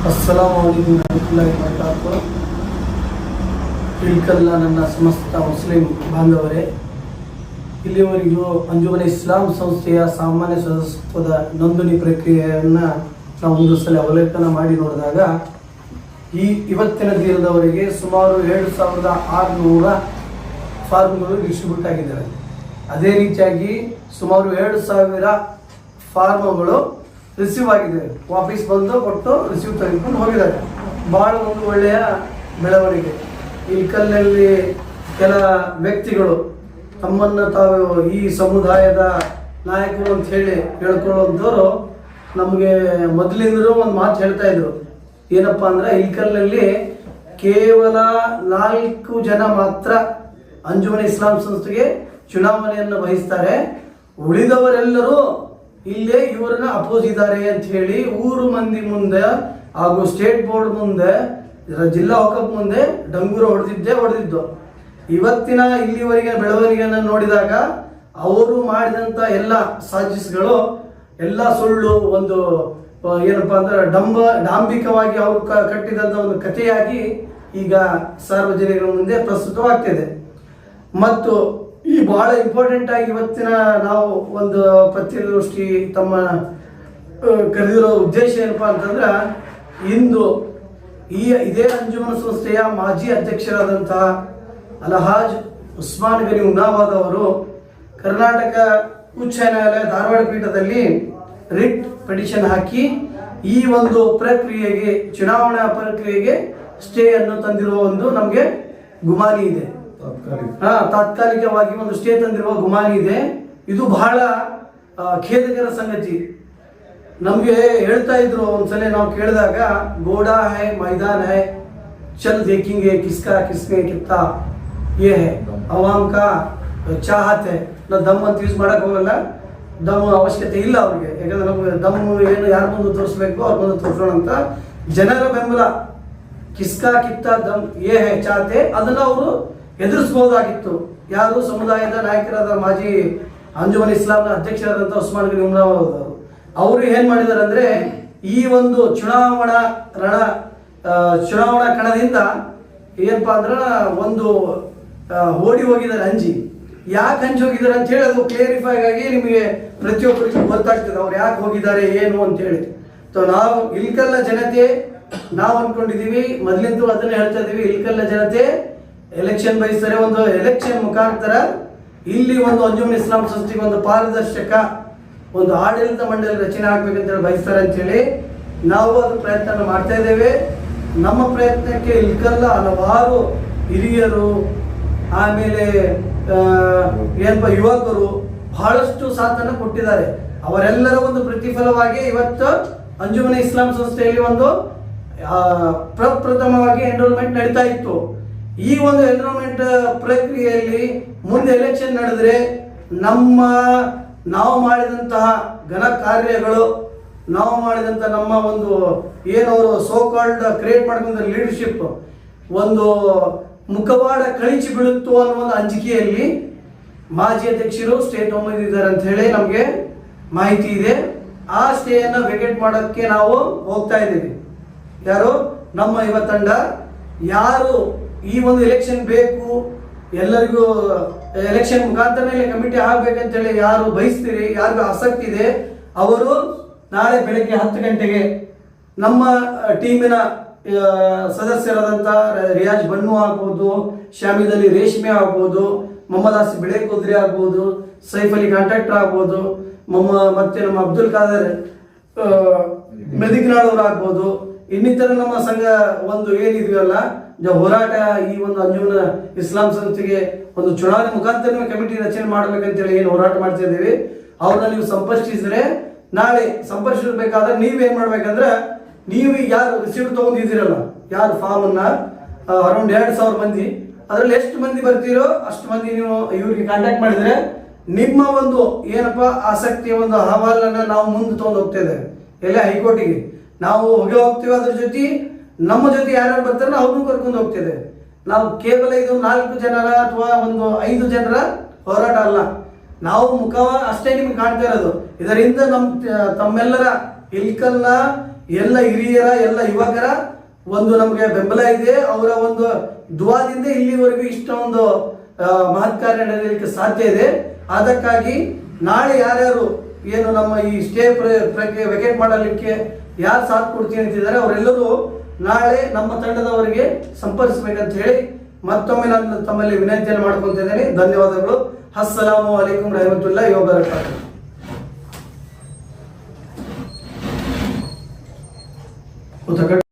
ಅಸ್ಸಲಾಮು ಅಲೈಕುಂ ವರಹಮತುಲ್ಲಾಹಿ ವಬರಕಾತುಹು. ಇಳ್ಕಲ್ಲ ನನ್ನ ಸಮಸ್ತ ಮುಸ್ಲಿಂ ಬಾಂಧವರೇ, ಇಲ್ಲಿವರೆಗೂ ಅಂಜುಮನ್ ಇಸ್ಲಾಂ ಸಂಸ್ಥೆಯ ಸಾಮಾನ್ಯ ಸದಸ್ಯತ್ವದ ನೋಂದಣಿ ಪ್ರಕ್ರಿಯೆಯನ್ನು ನಾವು ಒಂದು ಸಲ ಅವಲೋಕನ ಮಾಡಿ ನೋಡಿದಾಗ ಇವತ್ತಿನ ದಿನದವರೆಗೆ ಸುಮಾರು 7600 ಫಾರ್ಮ್ಗಳು ಡಿಸ್ಟ್ರಿಬ್ಯೂಟ್ ಆಗಿದ್ದಾವೆ. ಅದೇ ರೀತಿಯಾಗಿ ಸುಮಾರು 2000 ಫಾರ್ಮ್ಗಳು ರಿಸೀವ್ ಆಗಿದೆ, ವಾಪಸ್ ಬಂದು ಕೊಟ್ಟು ರಿಸೀವ್ ತೆಗೆದುಕೊಂಡು ಹೋಗಿದ್ದಾರೆ. ಭಾಳ ಒಂದು ಒಳ್ಳೆಯ ಬೆಳವಣಿಗೆ. ಇಳ್ಕಲ್ನಲ್ಲಿ ಕೆಲ ವ್ಯಕ್ತಿಗಳು ತಮ್ಮನ್ನು ತಾವು ಈ ಸಮುದಾಯದ ನಾಯಕರು ಅಂತ ಹೇಳಿ ಹೇಳ್ಕೊಳ್ಳೋಂಥವ್ರು ನಮಗೆ ಮೊದಲಿಂದಲೂ ಒಂದು ಮಾತು ಹೇಳ್ತಾ ಇದ್ರು. ಏನಪ್ಪ ಅಂದರೆ, ಇಳ್ಕಲ್ನಲ್ಲಿ ಕೇವಲ 4 ಜನ ಮಾತ್ರ ಅಂಜುಮನ್ ಇಸ್ಲಾಂ ಸಂಸ್ಥೆಗೆ ಚುನಾವಣೆಯನ್ನು ವಹಿಸ್ತಾರೆ, ಉಳಿದವರೆಲ್ಲರೂ ಇಲ್ಲೇ ಇವರನ್ನ ಅಪೋಸ್ ಇದ್ದಾರೆ ಅಂತ ಹೇಳಿ ಊರು ಮಂದಿ ಮುಂದೆ ಹಾಗೂ ಸ್ಟೇಟ್ ಬೋರ್ಡ್ ಮುಂದೆ, ಜಿಲ್ಲಾ ವಕಫ್ ಮುಂದೆ ಡಂಗೂರ ಹೊಡೆದಿದ್ದು. ಇವತ್ತಿನ ಇಲ್ಲಿವರೆಗೆ ಬೆಳವಣಿಗೆಯನ್ನು ನೋಡಿದಾಗ ಅವರು ಮಾಡಿದಂಥ ಎಲ್ಲ ಸಾಜಿಸ್ಗಳು ಎಲ್ಲ ಸುಳ್ಳು, ಒಂದು ಏನಪ್ಪಾ ಅಂದ್ರೆ ಡಾಂಬಿಕವಾಗಿ ಅವರು ಕಟ್ಟಿದಂಥ ಒಂದು ಕಥೆಯಾಗಿ ಈಗ ಸಾರ್ವಜನಿಕರ ಮುಂದೆ ಪ್ರಸ್ತುತವಾಗ್ತಿದೆ. ಮತ್ತು ಈ ಬಹಳ ಇಂಪಾರ್ಟೆಂಟ್ ಆಗಿ ಇವತ್ತಿನ ನಾವು ಒಂದು ಪತ್ರಿಕಾಗೋಷ್ಠಿ ತಮ್ಮ ಕರೆದಿರೋ ಉದ್ದೇಶ ಏನಪ್ಪಾ ಅಂತಂದ್ರೆ, ಇಂದು ಇದೇ ಅಂಜುಮನ್ ಸಂಸ್ಥೆಯ ಮಾಜಿ ಅಧ್ಯಕ್ಷರಾದಂತಹ ಅಲ್ಹಾಜ್ ಉಸ್ಮಾನ್ ಗನಿ ಉನ್ನಾಬಾದ್ ಅವರು ಕರ್ನಾಟಕ ಉಚ್ಚ ನ್ಯಾಯಾಲಯ ಧಾರವಾಡ ಪೀಠದಲ್ಲಿ ರಿಟ್ ಪಿಟಿಷನ್ ಹಾಕಿ ಈ ಒಂದು ಪ್ರಕ್ರಿಯೆಗೆ, ಚುನಾವಣಾ ಪ್ರಕ್ರಿಯೆಗೆ ಸ್ಟೇ ಅನ್ನು ತಂದಿರುವ ಒಂದು ನಮಗೆ ಗುಮಾನಿ ಇದೆ. ತಾತ್ಕಾಲಿಕವಾಗಿ ಒಂದು ಸ್ಟೇ ತಂದಿರುವ ಗುಮಾನಿ ಇದೆ. ಇದು ಬಹಳ ಖೇದಕರ ಸಂಗತಿ. ನಮಗೆ ಹೇಳ್ತಾ ಇದ್ರು ಒಂದ್ಸಲ ನಾವು ಕೇಳಿದಾಗ, ಗೋಡಾ ಹೈ ಮೈದಾನ್ ಹೈ ಚಲ್ ದೇಖೆಂಗೆ ಕಿಸ್ಕಾ ಕಿಸ್ನೆ ಕಿತ್ತಾ ಯೇ ಹೈ ಅವಾಮ್ ಕಾ ಚಾಹತ್ ಹೈ. ನಾವು ದಮ್ ಅಂತ ಯೂಸ್ ಮಾಡಕ್ ಹೋಗಲ್ಲ, ದಮ್ ಅವಶ್ಯಕತೆ ಇಲ್ಲ ಅವ್ರಿಗೆ. ಯಾಕಂದ್ರೆ ನಮ್ಗೆ ದಮ್ ಏನು ಯಾರ ಮುಂದೆ ತೋರಿಸ್ಬೇಕು ಅವ್ರ ಮುಂದೆ ತೋರಿಸೋಣ ಅಂತ ಜನರ ಬೆಂಬಲ. ಕಿಸ್ಕಾ ಕಿತ್ತ ದಮ್ ಯೇ ಹೈ ಚಾಹತೆ, ಅದನ್ನ ಅವರು ಎದುರಿಸಬಹುದಾಗಿತ್ತು. ಯಾರು ಸಮುದಾಯದ ನಾಯಕರಾದ ಮಾಜಿ ಅಂಜುಮನ್ ಇಸ್ಲಾಂನ ಅಧ್ಯಕ್ಷರಾದಂಥ ಉಸ್ಮಾನ್ ಗನಿ ಉನ್ನಾಬಾದ್ ಅವರು ಏನ್ ಮಾಡಿದ್ದಾರೆ ಅಂದ್ರೆ, ಈ ಒಂದು ಚುನಾವಣಾ ಕಣದಿಂದ ಏನಪ್ಪಾ ಅಂದ್ರೆ ಒಂದು ಓಡಿ ಹೋಗಿದ್ದಾರೆ, ಅಂಜಿ. ಯಾಕೆ ಹಂಚಿ ಹೋಗಿದ್ದಾರೆ ಅಂತ ಹೇಳಿ ಅದು ಕ್ಲಿಯರಿಫೈ ಆಗಿ ನಿಮಗೆ ಪ್ರತಿಯೊಬ್ಬರಿಗೂ ಗೊತ್ತಾಗ್ತದೆ ಅವ್ರು ಯಾಕೆ ಹೋಗಿದ್ದಾರೆ ಏನು ಅಂತ ಹೇಳಿ. ನಾವು ಇಳ್ಕಲ್ಲ ಜನತೆ ನಾವು ಅನ್ಕೊಂಡಿದೀವಿ, ಮೊದಲಿಂದ ಅದನ್ನ ಹೇಳ್ತಾ ಇದೀವಿ, ಇಳ್ಕಲ್ಲ ಜನತೆ ಎಲೆಕ್ಷನ್ ಬಯಸ್ತಾರೆ. ಒಂದು ಎಲೆಕ್ಷನ್ ಮುಖಾಂತರ ಇಲ್ಲಿ ಒಂದು ಅಂಜುಮನ್ ಇಸ್ಲಾಂ ಸಂಸ್ಥೆಗೆ ಒಂದು ಪಾರದರ್ಶಕ ಒಂದು ಆಡಳಿತ ಮಂಡಳಿ ರಚನೆ ಆಗ್ಬೇಕಂತ ಬಯಸ್ತಾರೆ ಅಂತ ಹೇಳಿ ನಾವು ಅದು ಪ್ರಯತ್ನ ಮಾಡ್ತಾ ಇದ್ದೇವೆ. ನಮ್ಮ ಪ್ರಯತ್ನಕ್ಕೆ ಇಳ್ಕಲ್ಲ ಹಲವಾರು ಹಿರಿಯರು, ಆಮೇಲೆ ಏನಪ್ಪ ಯುವಕರು ಬಹಳಷ್ಟು ಸಾಥನ್ನು ಕೊಟ್ಟಿದ್ದಾರೆ. ಅವರೆಲ್ಲರ ಒಂದು ಪ್ರತಿಫಲವಾಗಿ ಇವತ್ತು ಅಂಜುಮನ್ ಇಸ್ಲಾಂ ಸಂಸ್ಥೆಯಲ್ಲಿ ಒಂದು ಪ್ರಪ್ರಥಮವಾಗಿ ಎನ್ರೋಲ್ಮೆಂಟ್ ನಡೀತಾ ಇತ್ತು. ಈ ಒಂದು ಎನ್ರೋಲ್ಮೆಂಟ್ ಪ್ರಕ್ರಿಯೆಯಲ್ಲಿ ಮುಂದೆ ಎಲೆಕ್ಷನ್ ನಡೆದ್ರೆ ನಾವು ಮಾಡಿದಂತಹ ಘನ ಕಾರ್ಯಗಳು, ನಾವು ಮಾಡಿದಂಥ ನಮ್ಮ ಒಂದು ಏನವರು ಸೋಕಾಲ್ಡ್ ಕ್ರಿಯೇಟ್ ಮಾಡ್ಕೊಂಡ ಲೀಡರ್ಶಿಪ್ ಒಂದು ಮುಖವಾಡ ಕಳಿಚಿ ಬೀಳುತ್ತೋ ಅನ್ನೋ ಒಂದು ಅಂಜಿಕೆಯಲ್ಲಿ ಮಾಜಿ ಅಧ್ಯಕ್ಷರು ಸ್ಟೇಟ್ ಹೊಂದಿದ್ದಾರೆ ಅಂತ ಹೇಳಿ ನಮಗೆ ಮಾಹಿತಿ ಇದೆ. ಆ ಸ್ಟೇಯನ್ನು ವೆಕೇಟ್ ಮಾಡೋಕ್ಕೆ ನಾವು ಹೋಗ್ತಾ ಇದ್ದೀವಿ. ಯಾರು ನಮ್ಮ ಯುವ ತಂಡ, ಯಾರು ಈ ಒಂದು ಎಲೆಕ್ಷನ್ ಬೇಕು, ಎಲ್ಲರಿಗೂ ಎಲೆಕ್ಷನ್ ಮುಖಾಂತರನೇ ಕಮಿಟಿ ಆಗ್ಬೇಕಂತೇಳಿ ಯಾರು ಬಯಸ್ತೀರಿ, ಯಾರಿಗೂ ಆಸಕ್ತಿ ಇದೆ, ಅವರು ನಾಳೆ ಬೆಳಗ್ಗೆ 10 ಗಂಟೆಗೆ ನಮ್ಮ ಟೀಮಿನ ಸದಸ್ಯರಾದಂಥ ರಿಯಾಜ್ ಬನ್ನು ಆಗ್ಬೋದು, ಶಾಮಿದ್ ಅಲಿ ರೇಷ್ಮೆ ಆಗ್ಬೋದು, ಮೊಹಮ್ಮದ್ ಆಸಿಫ್ ಬಿಳೆ ಕುದ್ರೆ ಆಗ್ಬೋದು, ಸೈಫ್ ಅಲಿ ಕಾಂಟ್ರಾಕ್ಟರ್ ಆಗ್ಬೋದು, ಮತ್ತೆ ನಮ್ಮ ಅಬ್ದುಲ್ ಖಾದರ್ ಮೆದಿಕ್ನಾಳ್ ಅವರು ಆಗ್ಬೋದು, ಇನ್ನಿತರ ನಮ್ಮ ಸಂಘ ಒಂದು ಏನಿದೆಯಲ್ಲ ಹೋರಾಟ, ಈ ಒಂದು ಅಂಜುಮನ್ ಇಸ್ಲಾಂ ಸಂಸ್ಥೆಗೆ ಒಂದು ಚುನಾವಣೆ ಮುಖಾಂತರ ಕಮಿಟಿ ರಚನೆ ಮಾಡ್ಬೇಕಂತೇಳಿ ಏನು ಹೋರಾಟ ಮಾಡ್ತಾ ಇದ್ದೀವಿ, ಅವ್ರನ್ನ ನೀವು ಸಂಪರ್ಕಿಸಿದ್ರೆ, ನಾಳೆ ಸಂಪರ್ಕಿಸಬೇಕಾದ್ರೆ ನೀವೇನ್ ಮಾಡ್ಬೇಕಂದ್ರೆ, ನೀವು ಯಾರು ರಿಸೀವ್ ತಗೊಂಡಿದ್ದೀರಲ್ಲ, ಯಾರು ಫಾರ್ಮ್ ಅನ್ನ ಅರೌಂಡ್ 2000 ಮಂದಿ, ಅದರಲ್ಲಿ ಎಷ್ಟು ಮಂದಿ ಬರ್ತೀರೋ ಅಷ್ಟು ಮಂದಿ ನೀವು ಇವ್ರಿಗೆ ಕಾಂಟ್ಯಾಕ್ಟ್ ಮಾಡಿದ್ರೆ ನಿಮ್ಮ ಒಂದು ಏನಪ್ಪಾ ಆಸಕ್ತಿಯ ಒಂದು ಅಹವಾಲನ್ನ ನಾವು ಮುಂದೆ ತಗೊಂಡು ಹೋಗ್ತಾ ಇದ್ದೇವೆ. ಎಲ್ಲ ಹೈಕೋರ್ಟಿಗೆ ನಾವು ಹೋಗ್ತೀವಿ. ಅದ್ರ ಜೊತೆ ನಮ್ಮ ಜೊತೆ ಯಾರ್ಯಾರು ಬರ್ತಾರೆ ಅವ್ರನ್ನೂ ಕರ್ಕೊಂಡು ಹೋಗ್ತಿದ್ದೇವೆ. ನಾವು ಕೇವಲ ಇದು 4 ಜನರ ಅಥವಾ ಒಂದು 5 ಜನರ ಹೋರಾಟ ಅಲ್ಲ, ನಾವು ಮುಖ ಅಷ್ಟೇ ನಿಮ್ಗೆ ಕಾಣ್ತಾ ಇರೋದು. ಇದರಿಂದ ತಮ್ಮೆಲ್ಲರ ಇಳ್ಕಲ್ನ ಎಲ್ಲ ಹಿರಿಯರ ಎಲ್ಲ ಯುವಕರ ಒಂದು ನಮಗೆ ಬೆಂಬಲ ಇದೆ. ಅವರ ಒಂದು ದುವಾದಿಂದ ಇಲ್ಲಿವರೆಗೂ ಇಷ್ಟೊಂದು ಮಹತ್ ಕಾರ್ಯ ನಡೆಯಲಿಕ್ಕೆ ಸಾಧ್ಯ ಇದೆ. ಅದಕ್ಕಾಗಿ ನಾಳೆ ಯಾರ್ಯಾರು ಏನು ನಮ್ಮ ಈ ಸ್ಟೇ ವೆಕೇಟ್ ಮಾಡಲಿಕ್ಕೆ ಯಾರು ಸಾಥ್ ಕೊಡ್ತೀನಿ ಅಂತಿದ್ದಾರೆ ಅವರೆಲ್ಲರೂ ನಾಳೆ ನಮ್ಮ ತಂಡದವರಿಗೆ ಸಂಪರ್ಕಿಸಬೇಕಂತ ಹೇಳಿ ಮತ್ತೊಮ್ಮೆ ನಾನು ತಮ್ಮಲ್ಲಿ ವಿನಂತಿಯನ್ನು ಮಾಡ್ಕೊತಿದ್ದೇನೆ. ಧನ್ಯವಾದಗಳು. ಅಸ್ಸಲಾಮು ಅಲೈಕುಂ ರಹಮತುಲ್ಲಾಹಿ ವ ಬರಕಾತುಹು.